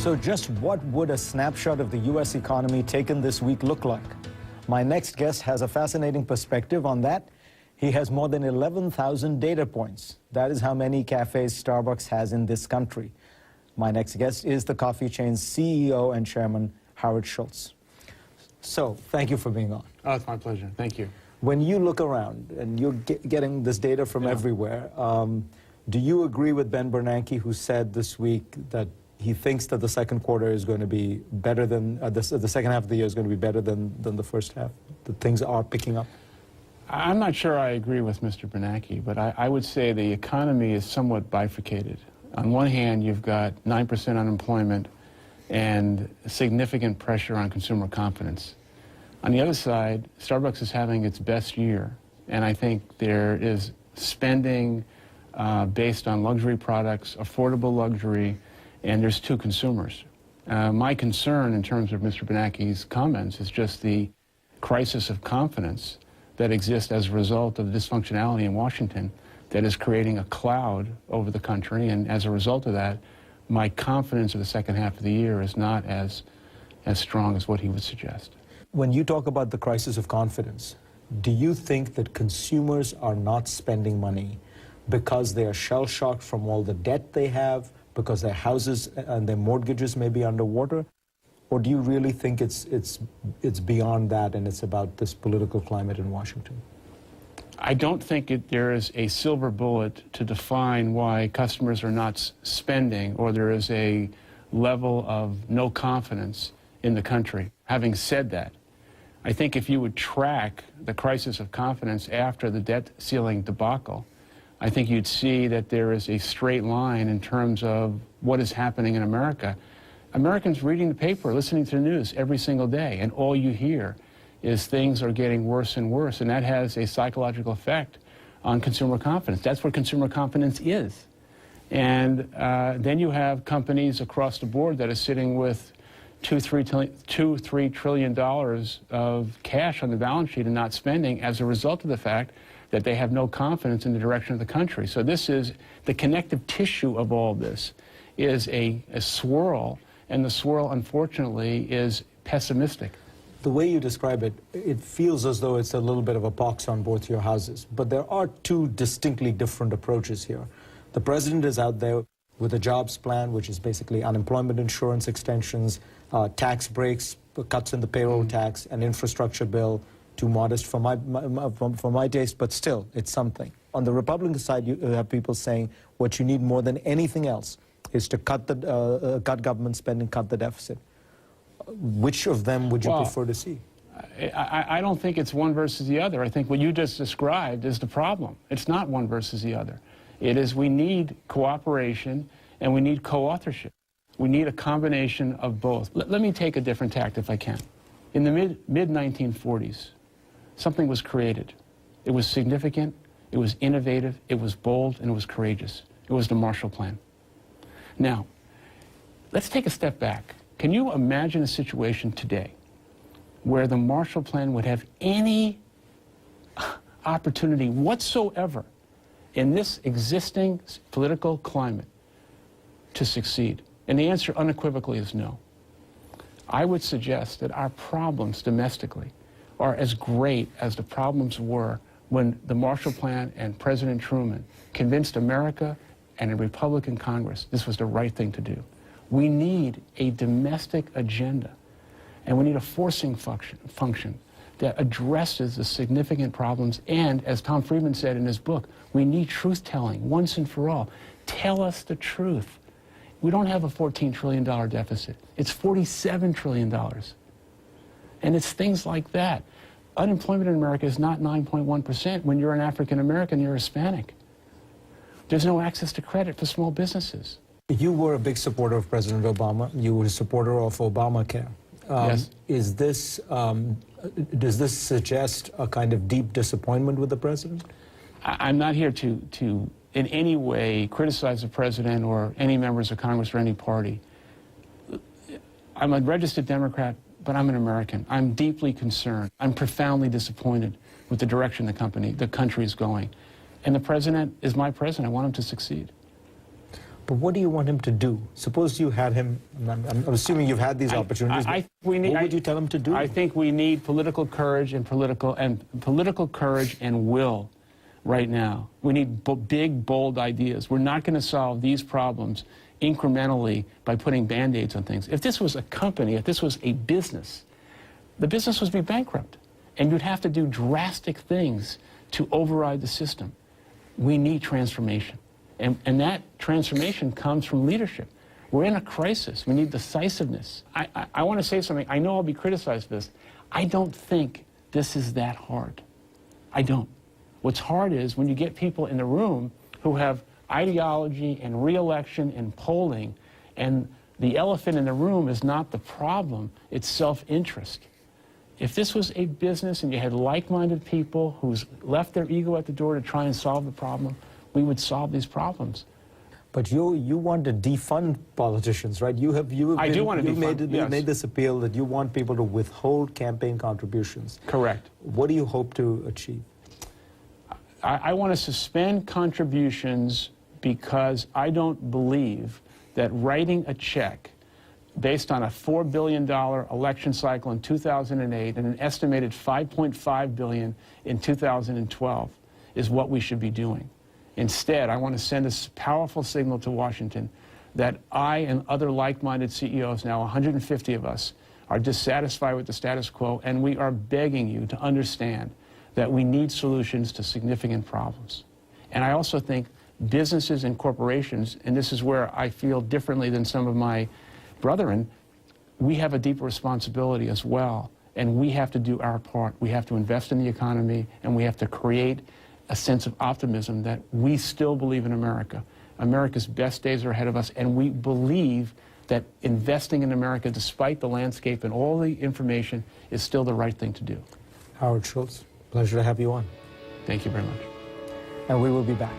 So just what would a snapshot of the U.S. economy taken this week look like? My next guest has a fascinating perspective on that. He has more than 11,000 data points. That is how many cafes Starbucks has in this country. My next guest is the coffee chain's CEO and chairman, Howard Schultz. So, thank you for being on. Oh, it's my pleasure. Thank you. When you look around and you're getting this data from everywhere, do you agree with Ben Bernanke, who said this week that he thinks that the second quarter is going to be better than, the second half of the year is going to be better than the first half? That things are picking up? I'm not sure I agree with Mr. Bernanke, but I would say the economy is somewhat bifurcated. On one hand, you've got 9% unemployment and significant pressure on consumer confidence. On the other side, Starbucks is having its best year, and I think there is spending based on luxury products, affordable luxury, and there's two consumers. My concern in terms of Mr. Bernanke's comments is just the crisis of confidence that exists as a result of the dysfunctionality in Washington that is creating a cloud over the country, and as a result of that, my confidence of the second half of the year is not as strong as what he would suggest. When you talk about the crisis of confidence, do you think that consumers are not spending money because they are shell-shocked from all the debt they have, because their houses and their mortgages may be underwater? Or do you really think it's beyond that and it's about this political climate in Washington? I don't think there is a silver bullet to define why customers are not spending or there is a level of no confidence in the country. Having said that, I think if you would track the crisis of confidence after the debt ceiling debacle, I think you'd see that there is a straight line in terms of what is happening in America. Americans reading the paper, listening to the news every single day, and all you hear is things are getting worse and worse, and that has a psychological effect on consumer confidence. That's what consumer confidence is. And then you have companies across the board that are sitting with $2-3 trillion of cash on the balance sheet and not spending as a result of the fact that they have no confidence in the direction of the country. So this is the connective tissue of all this is a swirl, and the swirl, unfortunately, is pessimistic. The way you describe it, it feels as though it's a little bit of a pox on both your houses. But there are two distinctly different approaches here. The president is out there with a jobs plan, which is basically unemployment insurance extensions, tax breaks, cuts in the payroll tax, an infrastructure bill, too modest for my taste, but still, it's something. On the Republican side, you have people saying what you need more than anything else is to cut government spending, cut the deficit. Which of them would you prefer to see? I don't think it's one versus the other. I think what you just described is the problem. It's not one versus the other. It is we need cooperation and we need co-authorship. We need a combination of both. Let me take a different tact if I can. In the mid-1940s, something was created. It was significant, it was innovative, it was bold, and it was courageous. It was the Marshall Plan. Now, let's take a step back. Can you imagine a situation today where the Marshall Plan would have any opportunity whatsoever in this existing political climate to succeed? And the answer unequivocally is no. I would suggest that our problems domestically are as great as the problems were when the Marshall Plan and President Truman convinced America and a Republican Congress this was the right thing to do. We need a domestic agenda, and we need a forcing function that addresses the significant problems, and as Tom Friedman said in his book, we need truth-telling once and for all. Tell us the truth. We don't have a $14 trillion deficit. It's $47 trillion. And it's things like that. Unemployment in America is not 9.1%. When you're an African American, you're Hispanic. There's no access to credit for small businesses. You were a big supporter of President Obama. You were a supporter of Obamacare. Yes. Does this suggest a kind of deep disappointment with the president? I'm not here to in any way criticize the president or any members of Congress or any party. I'm a registered Democrat, but I'm an American. I'm deeply concerned. I'm profoundly disappointed with the direction the country is going. And the president is my president. I want him to succeed. But what do you want him to do? Suppose you had him, I'm assuming you've had these opportunities. What would you tell him to do? I think we need political courage and political courage and will right now. We need big, bold ideas. We're not going to solve these problems incrementally by putting Band-Aids on things. If this was a company, if this was a business, the business would be bankrupt. And you'd have to do drastic things to override the system. We need transformation. And that transformation comes from leadership. We're in a crisis. We need decisiveness. I want to say something. I know I'll be criticized for this. I don't think this is that hard. I don't. What's hard is when you get people in the room who have ideology and re-election and polling, and the elephant in the room is not the problem, it's self-interest. If this was a business and you had like-minded people who's left their ego at the door to try and solve the problem, we would solve these problems. But you want to defund politicians, right? You made this appeal that you want people to withhold campaign contributions. Correct. What do you hope to achieve? I want to suspend contributions because I don't believe that writing a check based on a $4 billion election cycle in 2008 and an estimated $5.5 billion in 2012 is what we should be doing. Instead, I want to send a powerful signal to Washington that I and other like-minded CEOs, now 150 of us, are dissatisfied with the status quo, and we are begging you to understand that we need solutions to significant problems. And I also think businesses and corporations, and this is where I feel differently than some of my brethren, we have a deeper responsibility as well, and we have to do our part. We have to invest in the economy, and we have to create a sense of optimism that we still believe in America. America's best days are ahead of us, and we believe that investing in America, despite the landscape and all the information, is still the right thing to do. Howard Schultz, pleasure to have you on. Thank you very much. And we will be back.